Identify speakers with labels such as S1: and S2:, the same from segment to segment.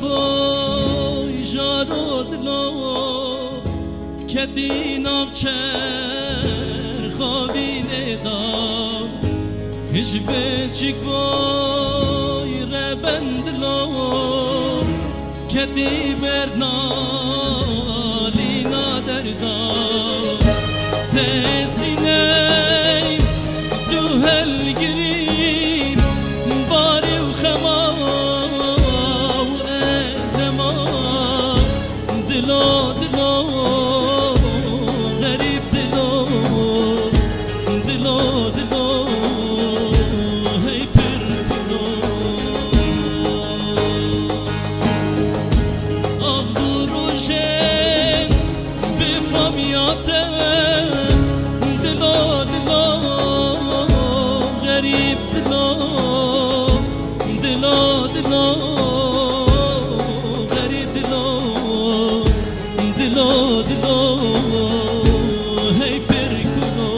S1: زبای جارود لو که دینم چر خوابی ندام هیچ بچیک بای ربند لو که دی برنالی نادردام تزلی نیم دو هلگریم باری و خمام دلو دلو غریب دلو دلو دلو هی پر دلو آبدو روشن بفهمیاتم دلو دلو غریب دلو دلو دلو دلو دلو هی پر کنو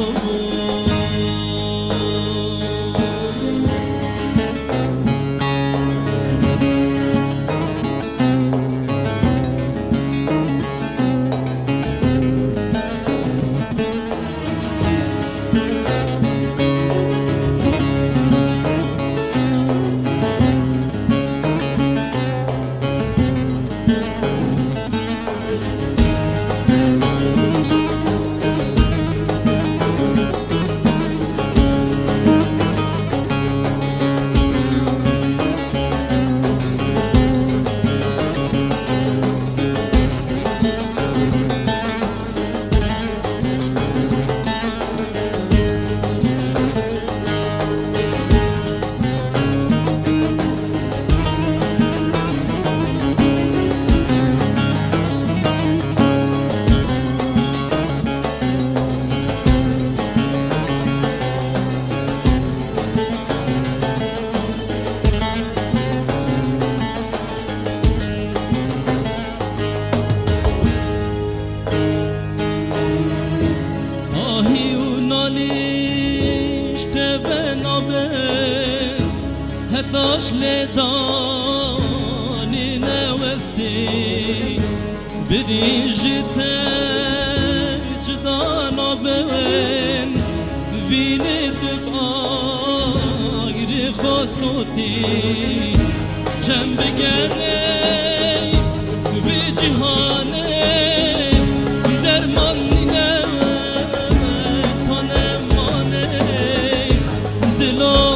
S1: هداش لدانی نوستی بریجت جدانا بین وینت بآیر خاصوتی جنب گره به جهانه درمان نه تانه مانه دلو